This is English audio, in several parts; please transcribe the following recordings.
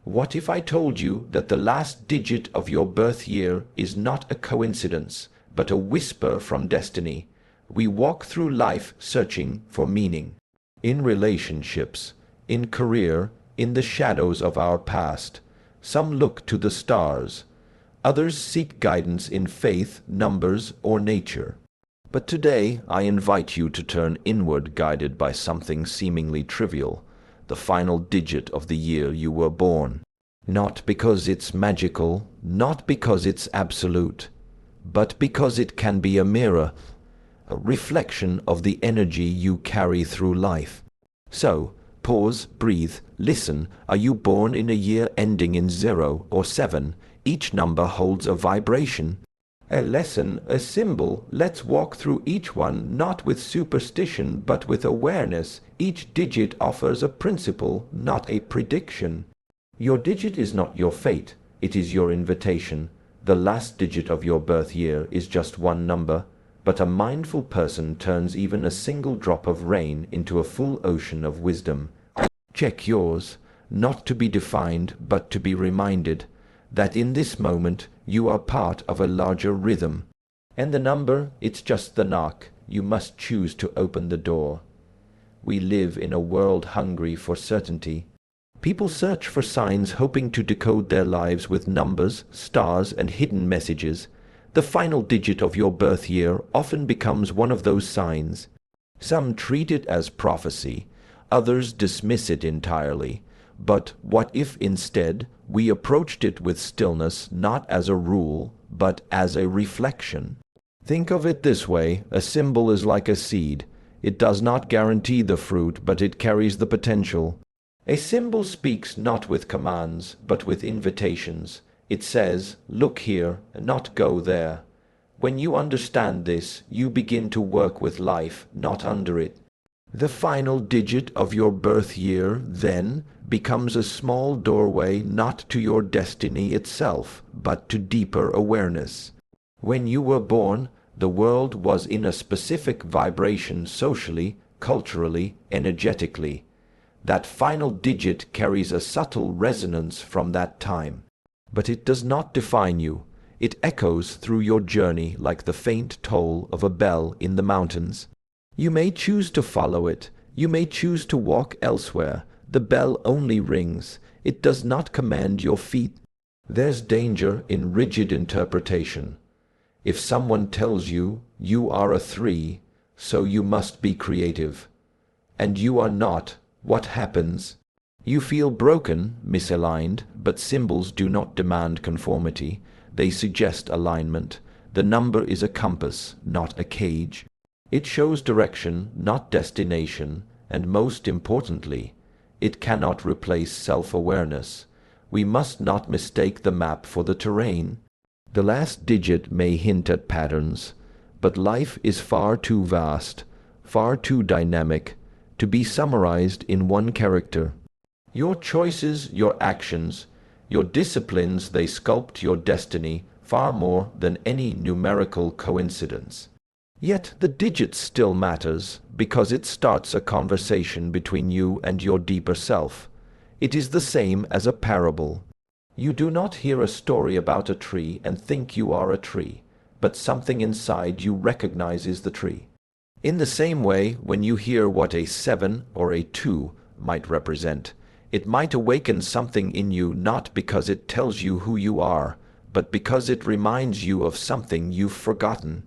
What if I told you that the last digit of your birth year is not a coincidence, but a whisper from destiny? We walk through life searching for meaning. In relationships, in career, in the shadows of our past. Some look to the stars. Others seek guidance in faith, numbers, or nature. But today I invite you to turn inward, guided by something seemingly trivial, the final digit of the year you were born. Not because it's magical, not because it's absolute, but because it can be a mirror, a reflection of the energy you carry through life. So, pause, breathe, listen. Are you born in a year ending in 0 or 7? Each number holds a vibration, a lesson, a symbol. Let's walk through each one, not with superstition, but with awareness. Each digit offers a principle, not a prediction. Your digit is not your fate, it is your invitation. The last digit of your birth year is just one number, but a mindful person turns even a single drop of rain into a full ocean of wisdom. Check yours, not to be defined, but to be reminded that in this moment you are part of a larger rhythm. And the number, it's just the knock. You must choose to open the door. We live in a world hungry for certainty. People search for signs, hoping to decode their lives with numbers, stars, and hidden messages. The final digit of your birth year often becomes one of those signs. Some treat it as prophecy, others dismiss it entirely. But what if instead we approached it with stillness, not as a rule, but as a reflection? Think of it this way: a symbol is like a seed. It does not guarantee the fruit, but it carries the potential. A symbol speaks not with commands, but with invitations. It says, look here, not go there. When you understand this, you begin to work with life, not under it. The final digit of your birth year, then, becomes a small doorway not to your destiny itself, but to deeper awareness. When you were born, the world was in a specific vibration socially, culturally, energetically. That final digit carries a subtle resonance from that time. But it does not define you. It echoes through your journey like the faint toll of a bell in the mountains. You may choose to follow it. You may choose to walk elsewhere. The bell only rings. It does not command your feet. There's danger in rigid interpretation. If someone tells you you are a 3, so you must be creative, and you are not, what happens? You feel broken, misaligned, but symbols do not demand conformity. They suggest alignment. The number is a compass, not a cage. It shows direction, not destination, and most importantly, it cannot replace self-awareness. We must not mistake the map for the terrain. The last digit may hint at patterns, but life is far too vast, far too dynamic, to be summarized in one character. Your choices, your actions, your disciplines, they sculpt your destiny far more than any numerical coincidence. Yet the digit still matters, because it starts a conversation between you and your deeper self. It is the same as a parable. You do not hear a story about a tree and think you are a tree, but something inside you recognizes the tree. In the same way, when you hear what a 7 or a 2 might represent, it might awaken something in you, not because it tells you who you are, but because it reminds you of something you've forgotten.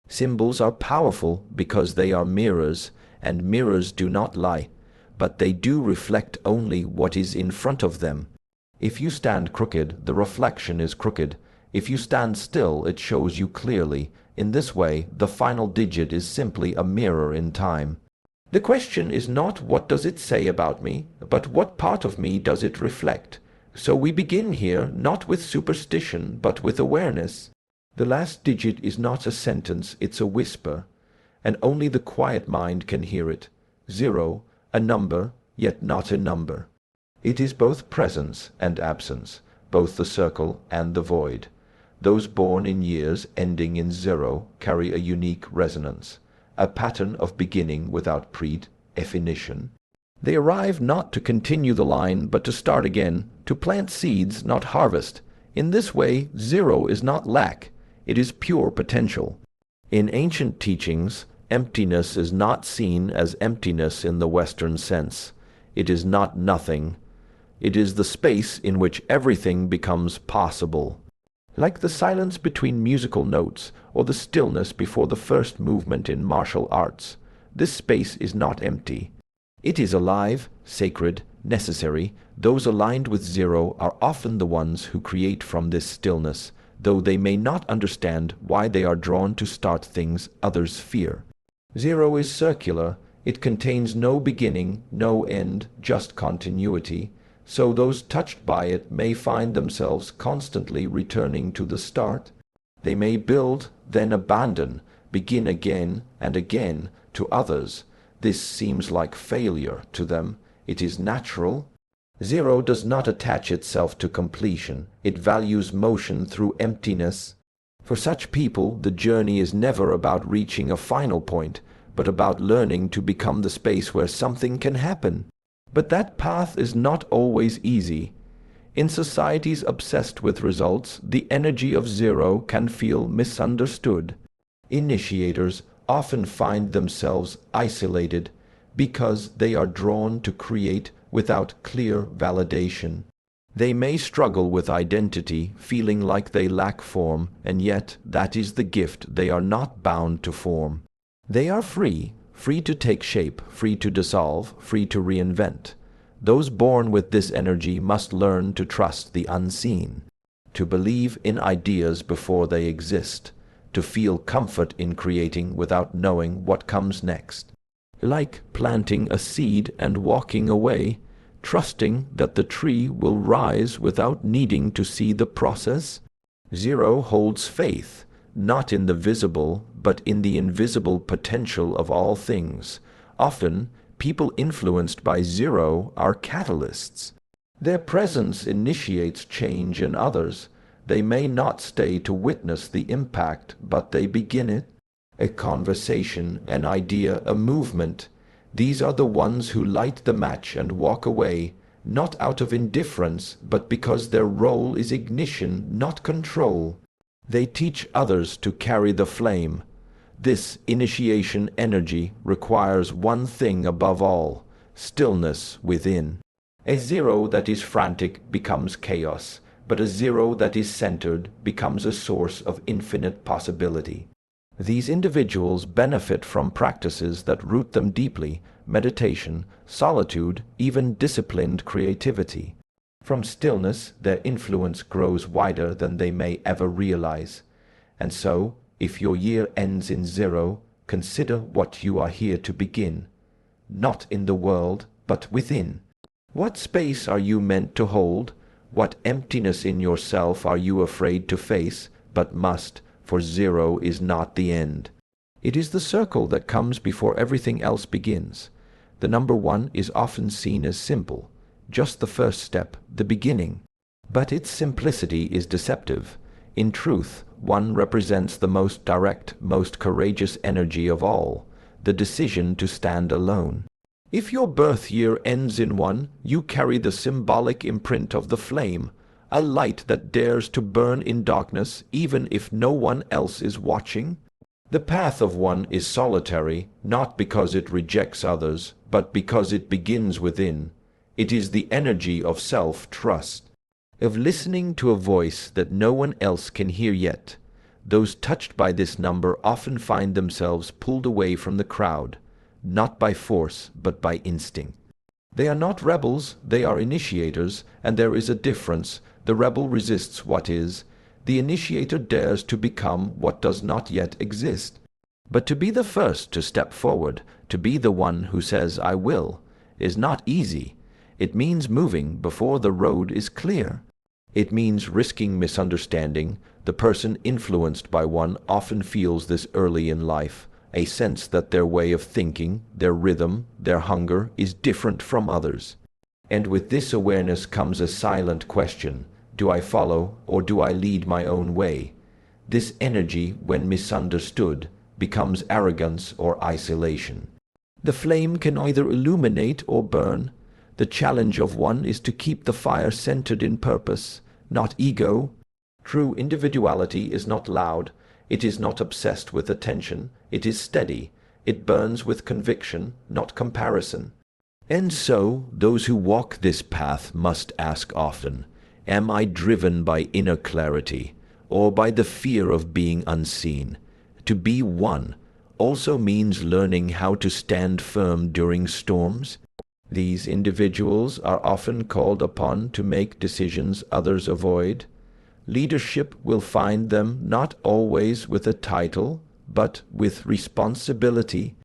Symbols are powerful because they are mirrors, and mirrors do not lie, but they do reflect only what is in front of them. If you stand crooked, the reflection is crooked. If you stand still, it shows you clearly. In this way, the final digit is simply a mirror in time. The question is not what does it say about me, but what part of me does it reflect. So we begin here not with superstition, but with awareness. The last digit is not a sentence, it's a whisper, and only the quiet mind can hear it. 0, a number, yet not a number. It is both presence and absence, both the circle and the void. Those born in years ending in 0 carry a unique resonance, a pattern of beginning without predefinition. They arrive not to continue the line, but to start again, to plant seeds, not harvest. In this way, zero is not lack, it is pure potential. In ancient teachings, emptiness is not seen as emptiness in the Western sense. It is not nothing. It is the space in which everything becomes possible. Like the silence between musical notes, or the stillness before the first movement in martial arts, this space is not empty. It is alive, sacred, necessary. Those aligned with zero are often the ones who create from this stillness, though they may not understand why they are drawn to start things others fear. Zero is circular. It contains no beginning, no end, just continuity. So those touched by it may find themselves constantly returning to the start. They may build, then abandon, begin again and again to others. This seems like failure to them. It is natural. Zero does not attach itself to completion. It values motion through emptiness. For such people, the journey is never about reaching a final point, but about learning to become the space where something can happen. But that path is not always easy. In societies obsessed with results, the energy of zero can feel misunderstood. Initiators often find themselves isolated because they are drawn to create without clear validation. They may struggle with identity, feeling like they lack form, and yet that is the gift they are not bound to form. They are free to take shape, free to dissolve, free to reinvent. Those born with this energy must learn to trust the unseen, to believe in ideas before they exist, to feel comfort in creating without knowing what comes next. Like planting a seed and walking away, trusting that the tree will rise without needing to see the process. Zero holds faith, not in the visible, but in the invisible potential of all things. Often, people influenced by zero are catalysts. Their presence initiates change in others. They may not stay to witness the impact, but they begin it. A conversation, an idea, a movement. These are the ones who light the match and walk away, not out of indifference, but because their role is ignition, not control. They teach others to carry the flame. This initiation energy requires one thing above all: stillness within. A zero that is frantic becomes chaos, but a zero that is centered becomes a source of infinite possibility. These individuals benefit from practices that root them deeply: meditation, solitude, even disciplined creativity. From stillness, their influence grows wider than they may ever realize. And so, if your year ends in zero, consider what you are here to begin. Not in the world, but within. What space are you meant to hold? What emptiness in yourself are you afraid to face, but must, for zero is not the end. It is the circle that comes before everything else begins. The number one is often seen as simple, just the first step, the beginning. But its simplicity is deceptive. In truth, one represents the most direct, most courageous energy of all, the decision to stand alone. If your birth year ends in one, you carry the symbolic imprint of the flame, a light that dares to burn in darkness even if no one else is watching. The path of one is solitary, not because it rejects others, but because it begins within. It is the energy of self-trust, of listening to a voice that no one else can hear yet. Those touched by this number often find themselves pulled away from the crowd, not by force, but by instinct. They are not rebels, they are initiators, and there is a difference. The rebel resists what is. The initiator dares to become what does not yet exist. But to be the first to step forward, to be the one who says, "I will," is not easy. It means moving before the road is clear. It means risking misunderstanding. The person influenced by one often feels this early in life, a sense that their way of thinking, their rhythm, their hunger is different from others. And with this awareness comes a silent question: do I follow or do I lead my own way? This energy, when misunderstood, becomes arrogance or isolation. The flame can either illuminate or burn. The challenge of one is to keep the fire centered in purpose, not ego. True individuality is not loud. It is not obsessed with attention. It is steady. It burns with conviction, not comparison. And so, those who walk this path must ask often, am I driven by inner clarity, or by the fear of being unseen? To be one also means learning how to stand firm during storms. These individuals are often called upon to make decisions others avoid. Leadership will find them not always with a title, but with responsibility.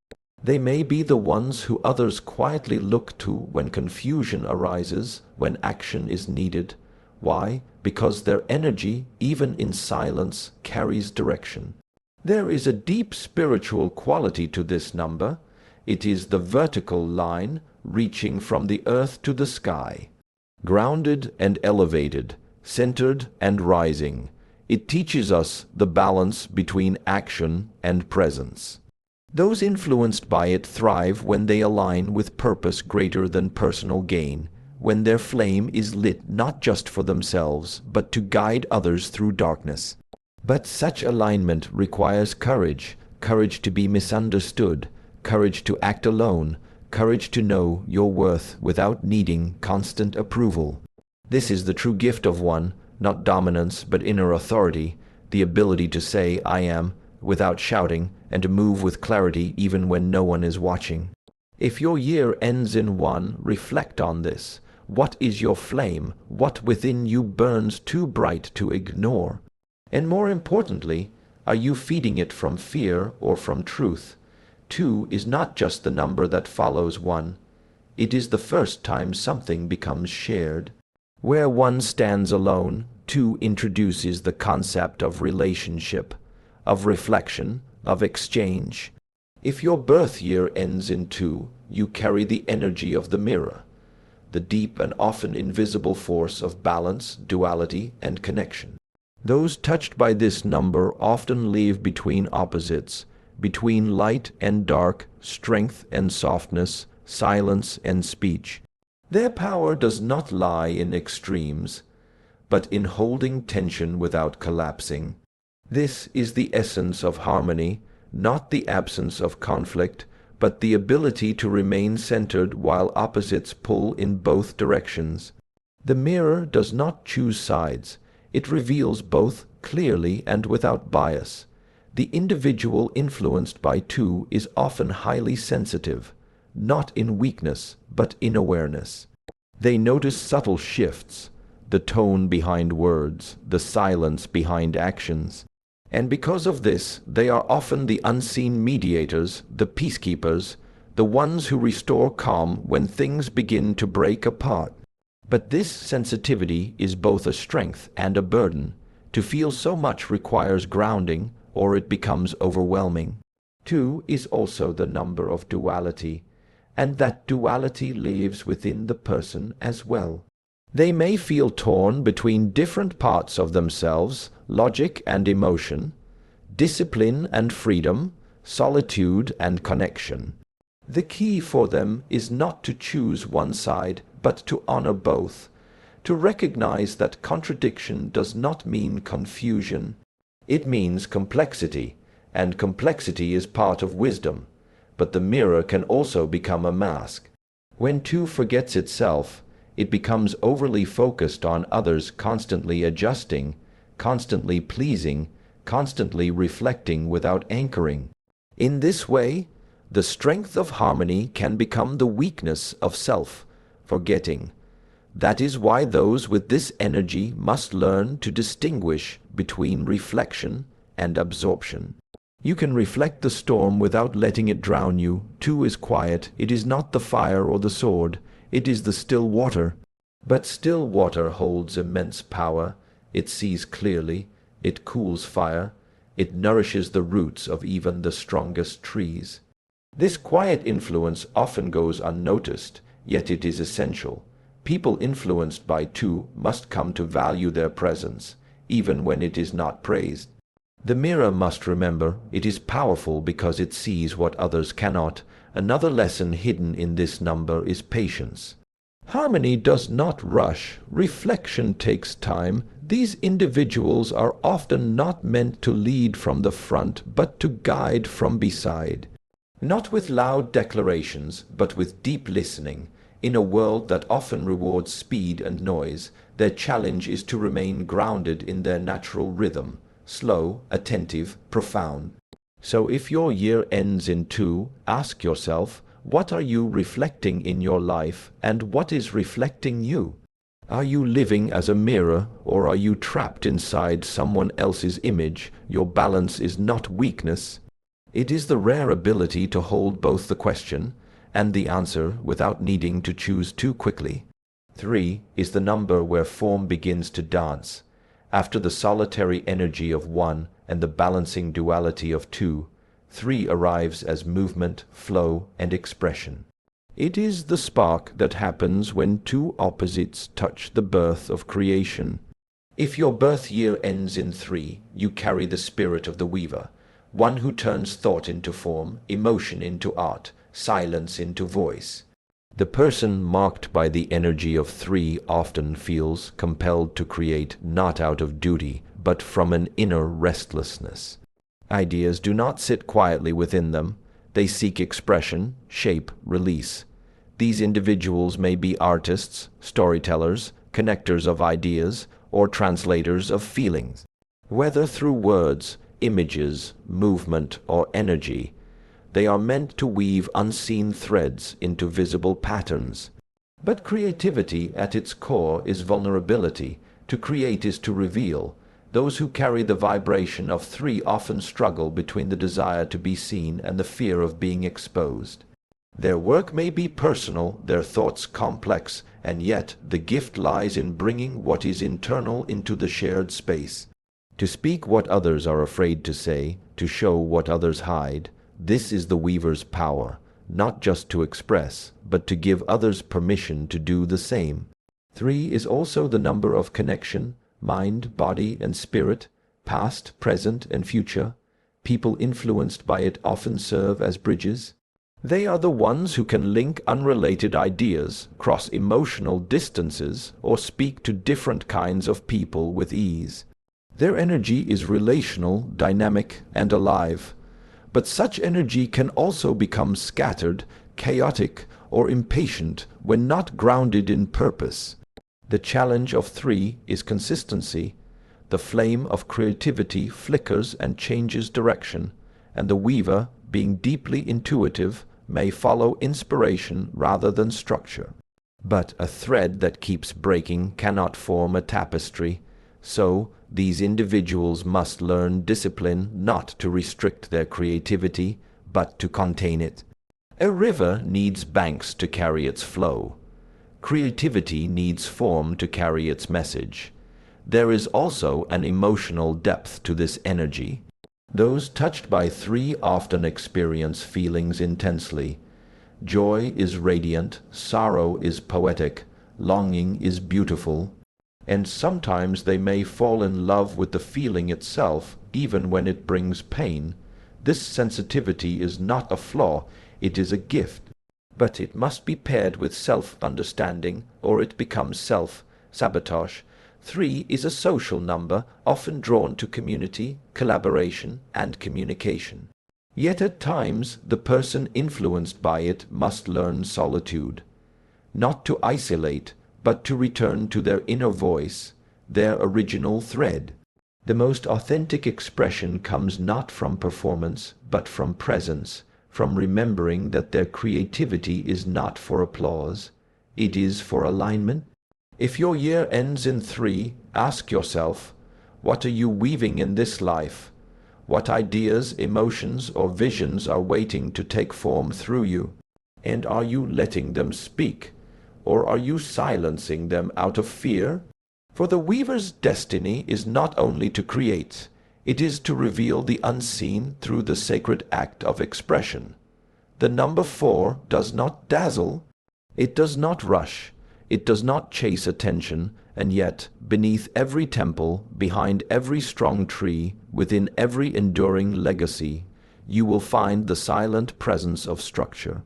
They may be the ones who others quietly look to when confusion arises, when action is needed. Why? Because their energy, even in silence, carries direction. There is a deep spiritual quality to this number. It is the vertical line reaching from the earth to the sky. Grounded and elevated, centered and rising, it teaches us the balance between action and presence. Those influenced by it thrive when they align with purpose greater than personal gain, when their flame is lit not just for themselves, but to guide others through darkness. But such alignment requires courage, courage to be misunderstood, courage to act alone, courage to know your worth without needing constant approval. This is the true gift of one, not dominance but inner authority, the ability to say I am without shouting and to move with clarity even when no one is watching. If your year ends in one, reflect on this. What is your flame? What within you burns too bright to ignore? And more importantly, are you feeding it from fear or from truth? 2 is not just the number that follows 1. It is the first time something becomes shared. Where 1 stands alone, 2 introduces the concept of relationship, of reflection, of exchange. If your birth year ends in 2, you carry the energy of the mirror, the deep and often invisible force of balance, duality, and connection. Those touched by this number often live between opposites, between light and dark, strength and softness, silence and speech. Their power does not lie in extremes, but in holding tension without collapsing. This is the essence of harmony, not the absence of conflict, but the ability to remain centered while opposites pull in both directions. The mirror does not choose sides. It reveals both clearly and without bias. The individual influenced by 2 is often highly sensitive, not in weakness, but in awareness. They notice subtle shifts, the tone behind words, the silence behind actions. And because of this, they are often the unseen mediators, the peacekeepers, the ones who restore calm when things begin to break apart. But this sensitivity is both a strength and a burden. To feel so much requires grounding, or it becomes overwhelming. 2 is also the number of duality, and that duality lives within the person as well. They may feel torn between different parts of themselves, logic and emotion, discipline and freedom, solitude and connection. The key for them is not to choose one side, but to honor both, to recognize that contradiction does not mean confusion. It means complexity, and complexity is part of wisdom. But the mirror can also become a mask. When 2 forgets itself, it becomes overly focused on others, constantly adjusting, constantly pleasing, constantly reflecting without anchoring. In this way, the strength of harmony can become the weakness of self-forgetting. That is why those with this energy must learn to distinguish between reflection and absorption. You can reflect the storm without letting it drown you. 2 is quiet. It is not the fire or the sword. It is the still water. But still water holds immense power. It sees clearly. It cools fire. It nourishes the roots of even the strongest trees. This quiet influence often goes unnoticed, yet it is essential. People influenced by 2 must come to value their presence, even when it is not praised. The mirror must remember it is powerful because it sees what others cannot, Another lesson hidden in this number is patience. Harmony does not rush. Reflection takes time. These individuals are often not meant to lead from the front, but to guide from beside. Not with loud declarations, but with deep listening. In a world that often rewards speed and noise, their challenge is to remain grounded in their natural rhythm, slow, attentive, profound. So if your year ends in 2, ask yourself, what are you reflecting in your life, and what is reflecting you? Are you living as a mirror, or are you trapped inside someone else's image? Your balance is not weakness. It is the rare ability to hold both the question and the answer without needing to choose too quickly. 3 is the number where form begins to dance. After the solitary energy of 1 and the balancing duality of 2, 3 arrives as movement, flow, and expression. It is the spark that happens when 2 opposites touch the birth of creation. If your birth year ends in 3, you carry the spirit of the weaver, one who turns thought into form, emotion into art, silence into voice. The person marked by the energy of 3 often feels compelled to create not out of duty, but from an inner restlessness. Ideas do not sit quietly within them. They seek expression, shape, release. These individuals may be artists, storytellers, connectors of ideas, or translators of feelings. Whether through words, images, movement, or energy, they are meant to weave unseen threads into visible patterns. But creativity at its core is vulnerability. To create is to reveal. Those who carry the vibration of 3 often struggle between the desire to be seen and the fear of being exposed. Their work may be personal, their thoughts complex, and yet the gift lies in bringing what is internal into the shared space. To speak what others are afraid to say, to show what others hide, this is the weaver's power, not just to express, but to give others permission to do the same. 3 is also the number of connection, mind, body, and spirit, past, present, and future. People influenced by it often serve as bridges. They are the ones who can link unrelated ideas, cross emotional distances, or speak to different kinds of people with ease. Their energy is relational, dynamic, and alive. But such energy can also become scattered, chaotic, or impatient when not grounded in purpose. The challenge of 3 is consistency. The flame of creativity flickers and changes direction, and the weaver, being deeply intuitive, may follow inspiration rather than structure. But a thread that keeps breaking cannot form a tapestry. So, these individuals must learn discipline not to restrict their creativity, but to contain it. A river needs banks to carry its flow. Creativity needs form to carry its message. There is also an emotional depth to this energy. Those touched by 3 often experience feelings intensely. Joy is radiant, sorrow is poetic, longing is beautiful, and sometimes they may fall in love with the feeling itself, even when it brings pain. This sensitivity is not a flaw, it is a gift. But it must be paired with self-understanding, or it becomes self-sabotage. 3 is a social number, often drawn to community, collaboration, and communication. Yet at times, the person influenced by it must learn solitude. Not to isolate, but to return to their inner voice, their original thread. The most authentic expression comes not from performance, but from presence, from remembering that their creativity is not for applause, it is for alignment. If your year ends in 3, ask yourself, what are you weaving in this life? What ideas, emotions, or visions are waiting to take form through you? And are you letting them speak? Or are you silencing them out of fear? For the weaver's destiny is not only to create, it is to reveal the unseen through the sacred act of expression. The number 4 does not dazzle, it does not rush, it does not chase attention, and yet, beneath every temple, behind every strong tree, within every enduring legacy, you will find the silent presence of structure.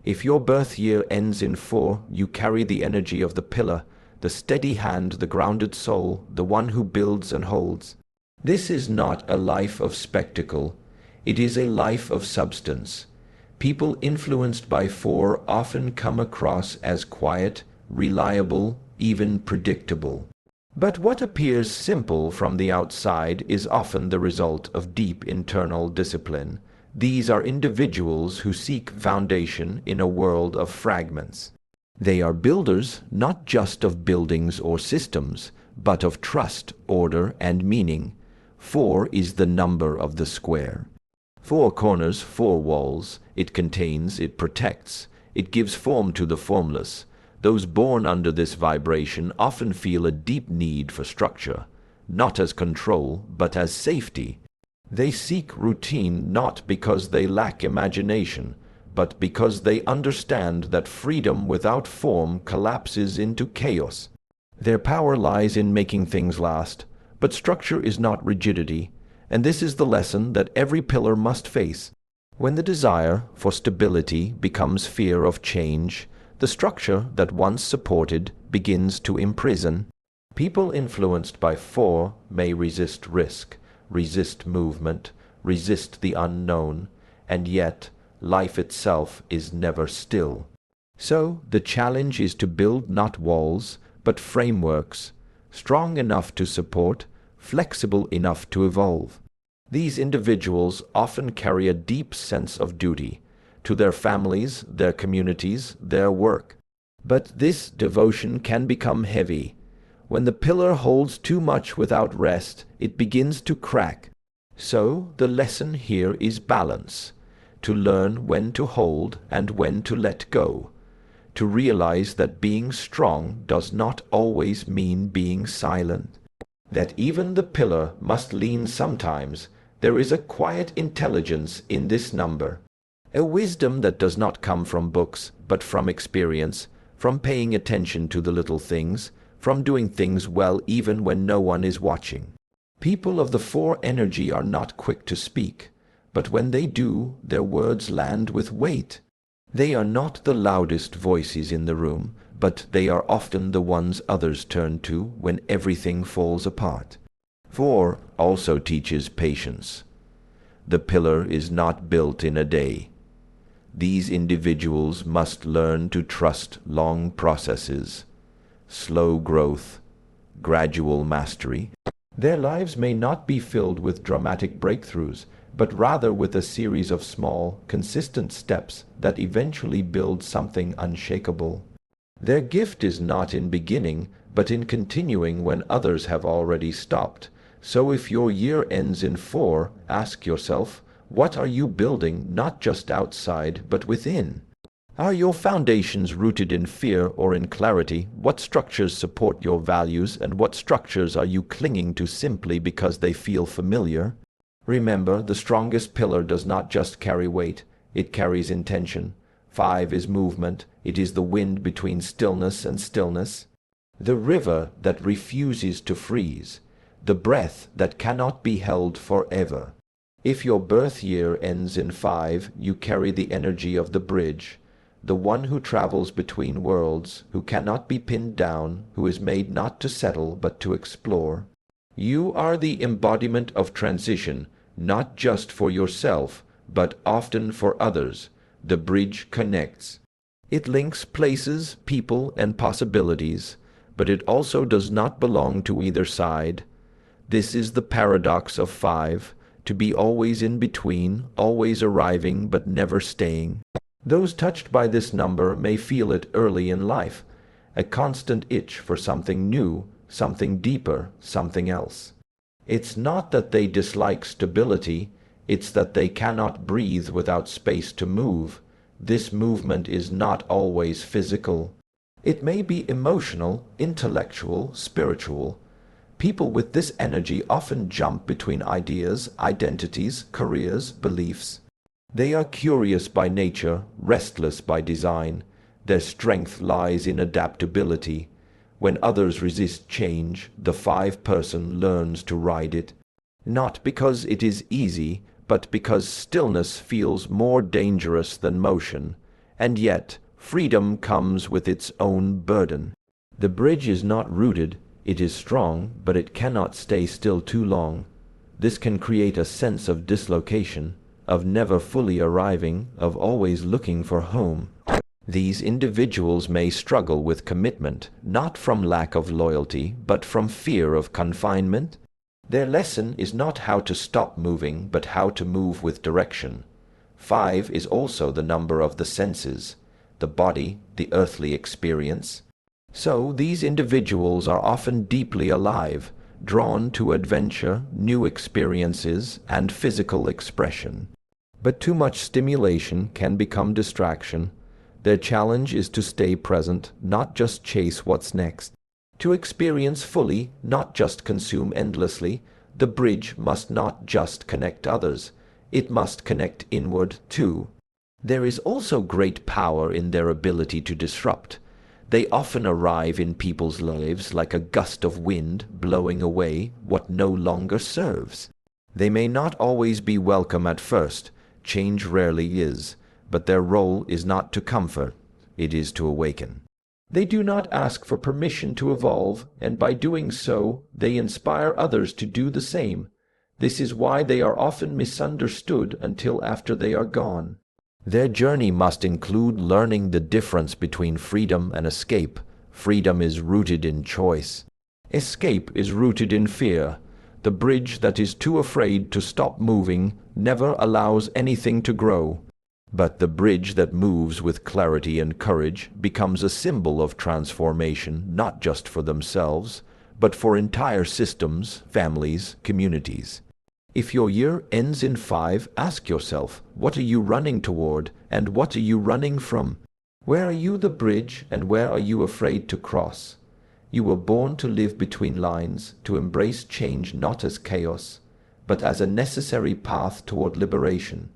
If your birth year ends in 4, you carry the energy of the pillar, the steady hand, the grounded soul, the one who builds and holds. This is not a life of spectacle. It is a life of substance. People influenced by 4 often come across as quiet, reliable, even predictable. But what appears simple from the outside is often the result of deep internal discipline. These are individuals who seek foundation in a world of fragments. They are builders not just of buildings or systems, but of trust, order, and meaning. 4 is the number of the square. 4 corners, 4 walls. It contains, it protects, it gives form to the formless. Those born under this vibration often feel a deep need for structure, not as control, but as safety. They seek routine not because they lack imagination, but because they understand that freedom without form collapses into chaos. Their power lies in making things last, but structure is not rigidity, and this is the lesson that every pillar must face. When the desire for stability becomes fear of change, the structure that once supported begins to imprison. People influenced by 4 may resist risk, resist movement, resist the unknown, and yet life itself is never still. So the challenge is to build not walls, but frameworks, strong enough to support, flexible enough to evolve. These individuals often carry a deep sense of duty to their families, their communities, their work. But this devotion can become heavy. When the pillar holds too much without rest, it begins to crack. So the lesson here is balance, to learn when to hold and when to let go, to realize that being strong does not always mean being silent, that even the pillar must lean sometimes. There is a quiet intelligence in this number, a wisdom that does not come from books, but from experience, from paying attention to the little things, from doing things well even when no one is watching. People of the 4 energy are not quick to speak, but when they do, their words land with weight. They are not the loudest voices in the room, but they are often the ones others turn to when everything falls apart. 4 also teaches patience. The pillar is not built in a day. These individuals must learn to trust long processes, slow growth, gradual mastery. Their lives may not be filled with dramatic breakthroughs, but rather with a series of small, consistent steps that eventually build something unshakable. Their gift is not in beginning, but in continuing when others have already stopped. So if your year ends in 4, ask yourself, what are you building not just outside, but within? Are your foundations rooted in fear or in clarity? What structures support your values, and what structures are you clinging to simply because they feel familiar? Remember, the strongest pillar does not just carry weight, it carries intention. 5 is movement, it is the wind between stillness and stillness, the river that refuses to freeze, the breath that cannot be held forever. If your birth year ends in 5, you carry the energy of the bridge, the one who travels between worlds, who cannot be pinned down, who is made not to settle but to explore. You are the embodiment of transition, not just for yourself, but often for others. The bridge connects. It links places, people, and possibilities, but it also does not belong to either side. This is the paradox of 5, to be always in between, always arriving but never staying. Those touched by this number may feel it early in life, a constant itch for something new, something deeper, something else. It's not that they dislike stability, it's that they cannot breathe without space to move. This movement is not always physical. It may be emotional, intellectual, spiritual. People with this energy often jump between ideas, identities, careers, beliefs. They are curious by nature, restless by design. Their strength lies in adaptability. When others resist change, the 5 person learns to ride it, not because it is easy, but because stillness feels more dangerous than motion, and yet freedom comes with its own burden. The bridge is not rooted, it is strong, but it cannot stay still too long. This can create a sense of dislocation, of never fully arriving, of always looking for home. These individuals may struggle with commitment, not from lack of loyalty, but from fear of confinement. Their lesson is not how to stop moving, but how to move with direction. 5 is also the number of the senses, the body, the earthly experience. So these individuals are often deeply alive, drawn to adventure, new experiences, and physical expression. But too much stimulation can become distraction. Their challenge is to stay present, not just chase what's next. To experience fully, not just consume endlessly, the bridge must not just connect others, it must connect inward too. There is also great power in their ability to disrupt. They often arrive in people's lives like a gust of wind blowing away what no longer serves. They may not always be welcome at first, change rarely is, but their role is not to comfort, it is to awaken. They do not ask for permission to evolve, and by doing so, they inspire others to do the same. This is why they are often misunderstood until after they are gone. Their journey must include learning the difference between freedom and escape. Freedom is rooted in choice. Escape is rooted in fear. The bridge that is too afraid to stop moving never allows anything to grow. But the bridge that moves with clarity and courage becomes a symbol of transformation, not just for themselves, but for entire systems, families, communities. If your year ends in 5, ask yourself, what are you running toward, and what are you running from? Where are you the bridge, and where are you afraid to cross? You were born to live between lines, to embrace change not as chaos, but as a necessary path toward liberation.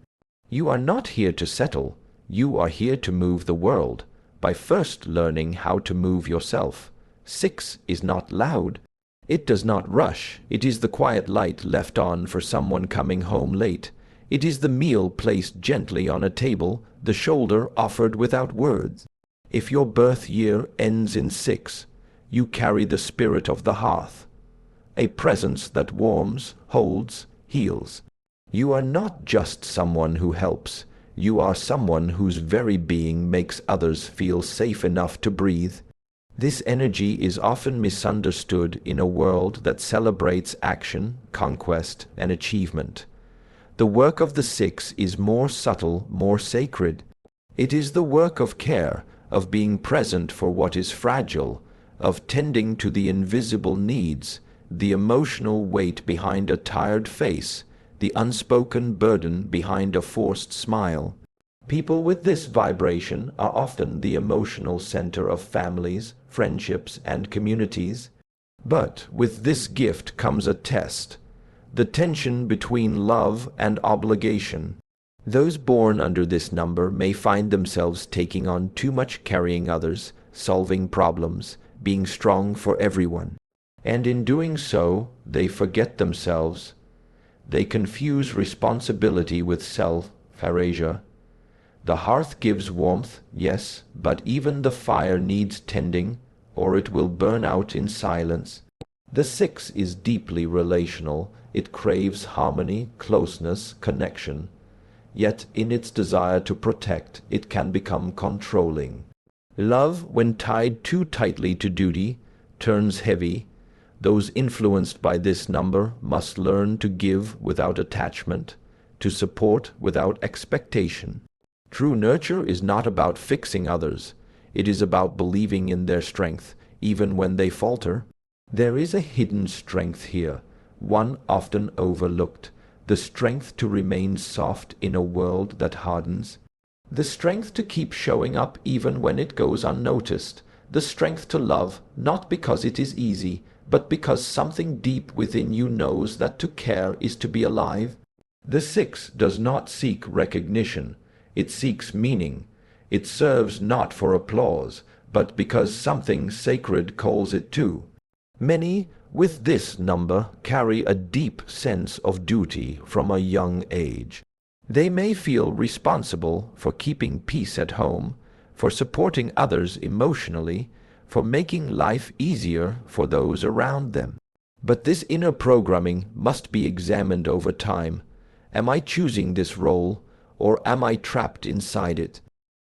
You are not here to settle, you are here to move the world, by first learning how to move yourself. 6 is not loud. It does not rush. It is the quiet light left on for someone coming home late. It is the meal placed gently on a table, the shoulder offered without words. If your birth year ends in 6, you carry the spirit of the hearth, a presence that warms, holds, heals. You are not just someone who helps. You are someone whose very being makes others feel safe enough to breathe. This energy is often misunderstood in a world that celebrates action, conquest, and achievement. The work of the 6 is more subtle, more sacred. It is the work of care, of being present for what is fragile, of tending to the invisible needs, the emotional weight behind a tired face, the unspoken burden behind a forced smile. People with this vibration are often the emotional center of families, friendships, and communities. But with this gift comes a test, the tension between love and obligation. Those born under this number may find themselves taking on too much, carrying others, solving problems, being strong for everyone. And in doing so, they forget themselves. They confuse responsibility with self-erasure. The hearth gives warmth, yes, but even the fire needs tending, or it will burn out in silence. The 6 is deeply relational. It craves harmony, closeness, connection. Yet in its desire to protect, it can become controlling. Love, when tied too tightly to duty, turns heavy. Those influenced by this number must learn to give without attachment, to support without expectation. True nurture is not about fixing others. It is about believing in their strength, even when they falter. There is a hidden strength here, one often overlooked, the strength to remain soft in a world that hardens, the strength to keep showing up even when it goes unnoticed, the strength to love, not because it is easy, but because something deep within you knows that to care is to be alive. The 6 does not seek recognition. It seeks meaning. It serves not for applause, but because something sacred calls it to. Many with this number carry a deep sense of duty from a young age. They may feel responsible for keeping peace at home, for supporting others emotionally, for making life easier for those around them. But this inner programming must be examined over time. Am I choosing this role, or am I trapped inside it?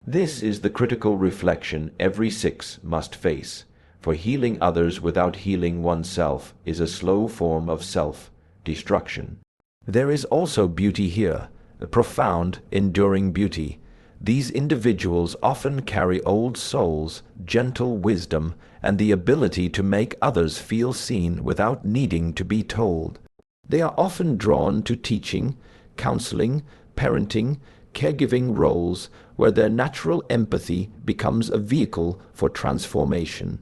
This is the critical reflection every 6 must face, for healing others without healing oneself is a slow form of self-destruction. There is also beauty here, a profound, enduring beauty. These individuals often carry old souls, gentle wisdom, and the ability to make others feel seen without needing to be told. They are often drawn to teaching, counseling, parenting, caregiving roles where their natural empathy becomes a vehicle for transformation.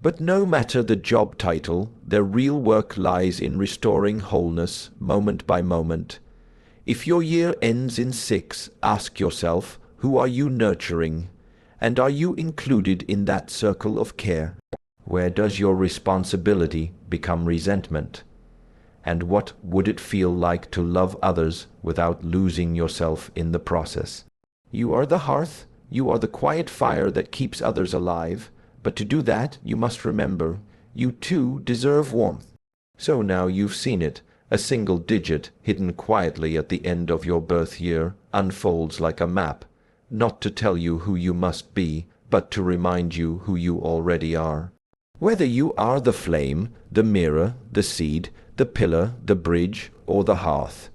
But no matter the job title, their real work lies in restoring wholeness moment by moment. If your year ends in 6, ask yourself, who are you nurturing? And are you included in that circle of care? Where does your responsibility become resentment? And what would it feel like to love others without losing yourself in the process? You are the hearth, you are the quiet fire that keeps others alive, but to do that you must remember, you too deserve warmth. So now you've seen it, a single digit hidden quietly at the end of your birth year unfolds like a map, not to tell you who you must be, but to remind you who you already are. Whether you are the flame, the mirror, the seed, the pillar, the bridge, or the hearth,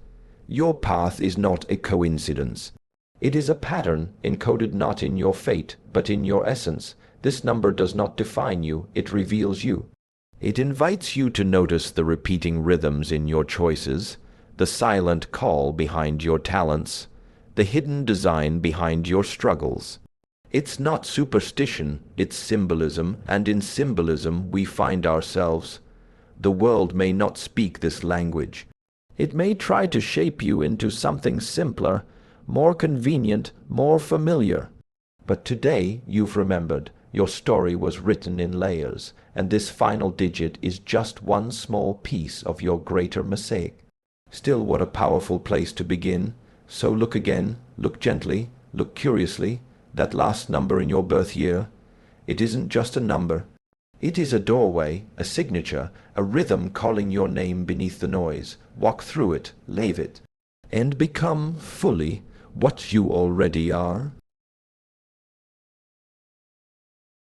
your path is not a coincidence. It is a pattern encoded not in your fate, but in your essence. This number does not define you, it reveals you. It invites you to notice the repeating rhythms in your choices, the silent call behind your talents, the hidden design behind your struggles. It's not superstition, it's symbolism, and in symbolism we find ourselves. The world may not speak this language. It may try to shape you into something simpler, more convenient, more familiar. But today you've remembered, your story was written in layers, and this final digit is just one small piece of your greater mosaic. Still, what a powerful place to begin. So look again, look gently, look curiously. That last number in your birth year, it isn't just a number. It is a doorway, a signature, a rhythm calling your name beneath the noise. Walk through it, lave it, and become fully what you already are.